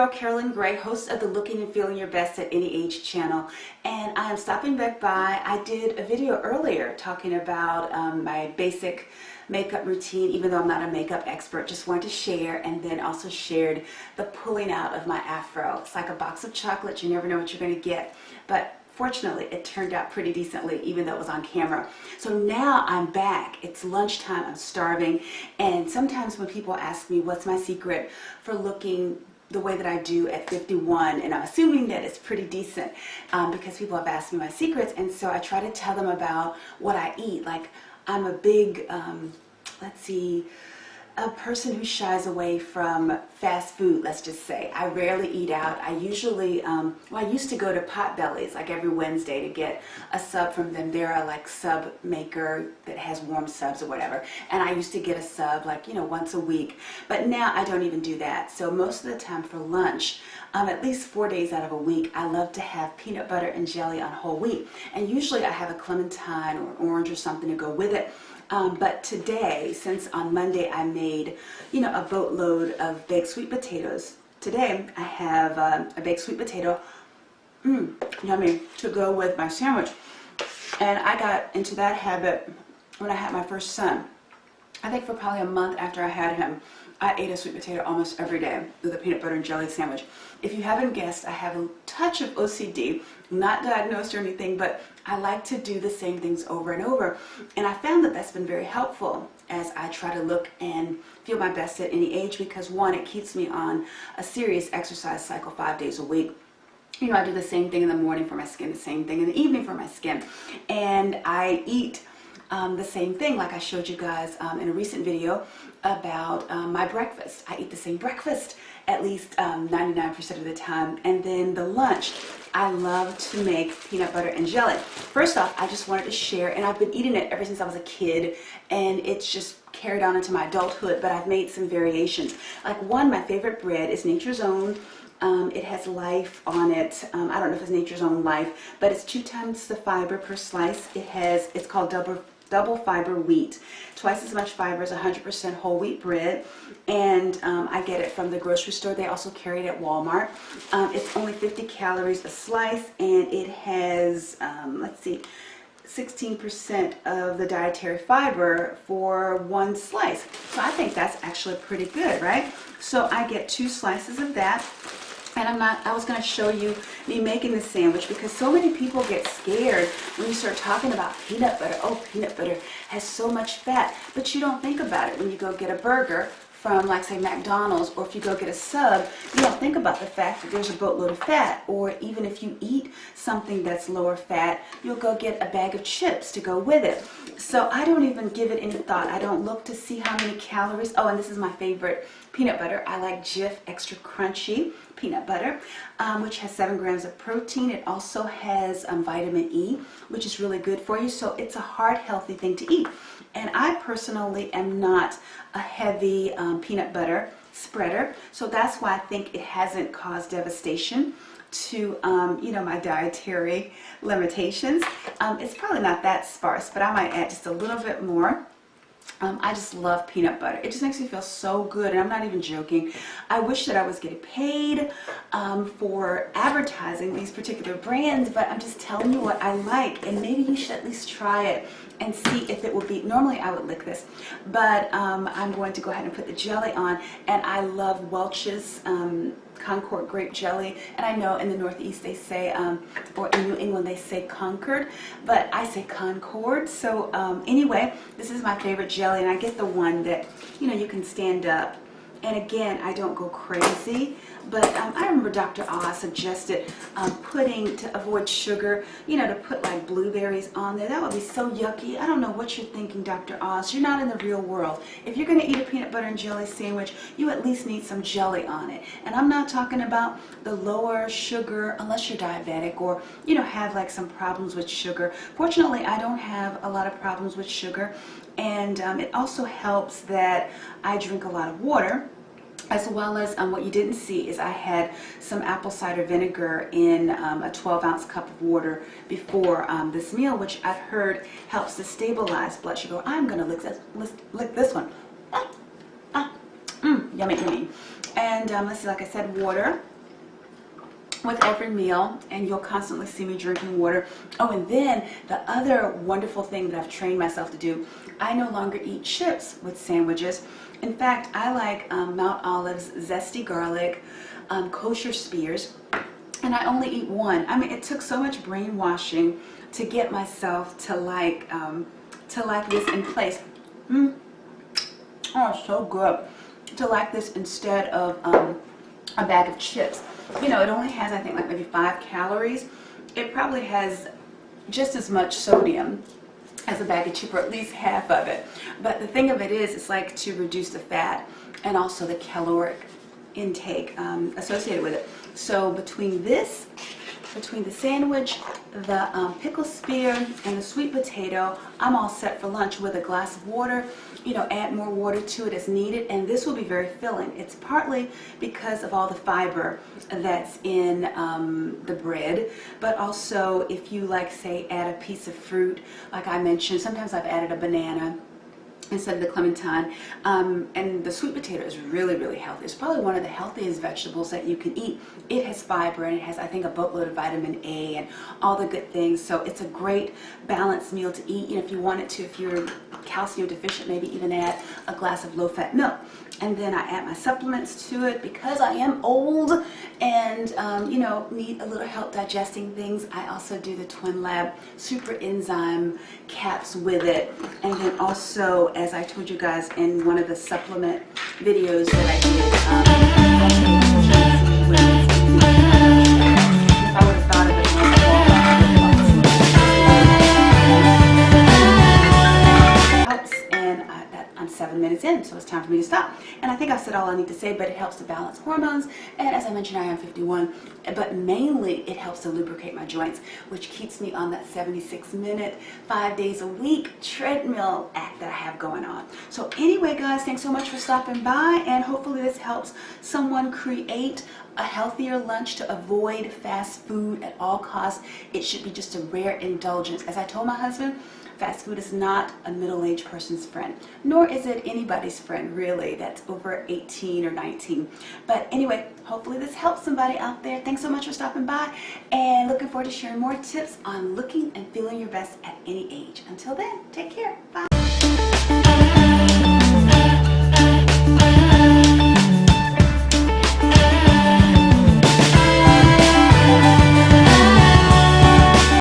girl, Carolyn Gray, host of the Looking and Feeling Your Best at Any Age channel, and I am stopping back by. I did a video earlier talking about my basic makeup routine, even though I'm not a makeup expert. Just wanted to share, and then also shared the pulling out of my afro. It's like a box of chocolates. You never know what you're going to get, but fortunately it turned out pretty decently, even though it was on camera. So now I'm back. It's lunchtime. I'm starving, and sometimes when people ask me what's my secret for looking the way that I do at 51, and I'm assuming that it's pretty decent because people have asked me my secrets, and so I try to tell them about what I eat. Like, I'm a big, a person who shies away from fast food, let's just say. I rarely eat out. I usually, I used to go to Potbelly's like every Wednesday to get a sub from them. They're a like sub maker that has warm subs or whatever. And I used to get a sub like, once a week. But now I don't even do that. So most of the time for lunch, at least 4 days out of a week, I love to have peanut butter and jelly on whole wheat. And usually I have a clementine or orange or something to go with it. But today, since on Monday I made, a boatload of baked sweet potatoes, today I have a baked sweet potato, yummy, to go with my sandwich. And I got into that habit when I had my first son. I think for probably a month after I had him, I ate a sweet potato almost every day with a peanut butter and jelly sandwich. If you haven't guessed, I have a touch of OCD, not diagnosed or anything, but I like to do the same things over and over. And I found that that's been very helpful as I try to look and feel my best at any age, because one, it keeps me on a serious exercise cycle 5 days a week. I do the same thing in the morning for my skin, the same thing in the evening for my skin. And I eat the same thing, like I showed you guys in a recent video about my breakfast. I eat the same breakfast at least 99% of the time. And then the lunch, I love to make peanut butter and jelly. First off, I just wanted to share, and I've been eating it ever since I was a kid, and it's just carried on into my adulthood, but I've made some variations. Like one, my favorite bread is Nature's Own. It has life on it. I don't know if it's Nature's Own life, but it's 2 times the fiber per slice. It's called double fiber wheat, twice as much fiber as 100% whole wheat bread, and I get it from the grocery store. They also carry it at Walmart. It's only 50 calories a slice, and it has 16% of the dietary fiber for one slice. So I think that's actually pretty good, right? So I get 2 slices of that. And I was going to show you me making the sandwich, because so many people get scared when you start talking about peanut butter. Oh, peanut butter has so much fat, but you don't think about it when you go get a burger from, like, say, McDonald's, or if you go get a sub, you don't think about the fact that there's a boatload of fat. Or even if you eat something that's lower fat, you'll go get a bag of chips to go with it. So I don't even give it any thought. I don't look to see how many calories. Oh, and this is my favorite peanut butter. I like Jif Extra Crunchy peanut butter, which has 7 grams of protein. It also has vitamin E, which is really good for you. So it's a heart healthy thing to eat. And I personally am not a heavy peanut butter spreader, so that's why I think it hasn't caused devastation to my dietary limitations. It's probably not that sparse, but I might add just a little bit more. I just love peanut butter. It just makes me feel so good, and I'm not even joking. I wish that I was getting paid for advertising these particular brands, but I'm just telling you what I like, and maybe you should at least try it and see if it will be. Normally I would lick this, but I'm going to go ahead and put the jelly on, and I love Welch's Concord grape jelly. And I know in the Northeast they say, or in New England they say Concord, but I say Concord. So anyway, this is my favorite jelly, and I get the one that, you can stand up. And again, I don't go crazy, but I remember Dr. Oz suggested putting, to avoid sugar, to put like blueberries on there. That would be so yucky. I don't know what you're thinking, Dr. Oz. You're not in the real world. If you're going to eat a peanut butter and jelly sandwich, you at least need some jelly on it. And I'm not talking about the lower sugar, unless you're diabetic or, have like some problems with sugar. Fortunately, I don't have a lot of problems with sugar. And it also helps that I drink a lot of water, as well as what you didn't see is I had some apple cider vinegar in a 12-ounce cup of water before this meal, which I've heard helps to stabilize blood sugar. I'm going to lick this one. Yummy, yummy. And let's see, like I said, water. with every meal, and you'll constantly see me drinking water. Oh, and then the other wonderful thing that I've trained myself to do, I no longer eat chips with sandwiches. In fact, I like Mount Olive's zesty garlic kosher spears, and I only eat one. I mean, it took so much brainwashing to get myself to like this in place. Oh, so good. To like this instead of a bag of chips. You know, it only has, I think, like maybe 5 calories. It probably has just as much sodium as a bag of chips, or at least half of it. But the thing of it is, it's like to reduce the fat and also the caloric intake associated with it. So between the sandwich, the pickle spear, and the sweet potato, I'm all set for lunch with a glass of water. You know, add more water to it as needed, and this will be very filling. It's partly because of all the fiber that's in the bread, but also if you like, say, add a piece of fruit, like I mentioned, sometimes I've added a banana instead of the clementine, and the sweet potato is really, really healthy. It's probably one of the healthiest vegetables that you can eat. It has fiber, and it has, I think, a boatload of vitamin A and all the good things. So it's a great balanced meal to eat. You know, if you wanted to, if you're calcium deficient, maybe even add a glass of low-fat milk. And then I add my supplements to it because I am old and you know, need a little help digesting things. I also do the Twinlab super enzyme caps with it, and then also, as I told you guys in one of the supplement videos that I did, if I would have thought of it I'm 7 minutes in, so it's time for me to stop. And I think I've said all I need to say, but it helps to balance hormones, and as I mentioned, I am 51, but mainly it helps to lubricate my joints, which keeps me on that 76-minute, 5 days a week treadmill act that I have going on. So anyway, guys, thanks so much for stopping by, and hopefully this helps someone create a healthier lunch to avoid fast food at all costs. It should be just a rare indulgence. As I told my husband, fast food is not a middle-aged person's friend, nor is it anybody's friend, really, that's over 18 or 19. But anyway, hopefully this helps somebody out there. Thanks so much for stopping by, and looking forward to sharing more tips on looking and feeling your best at any age. Until then, take care. Bye.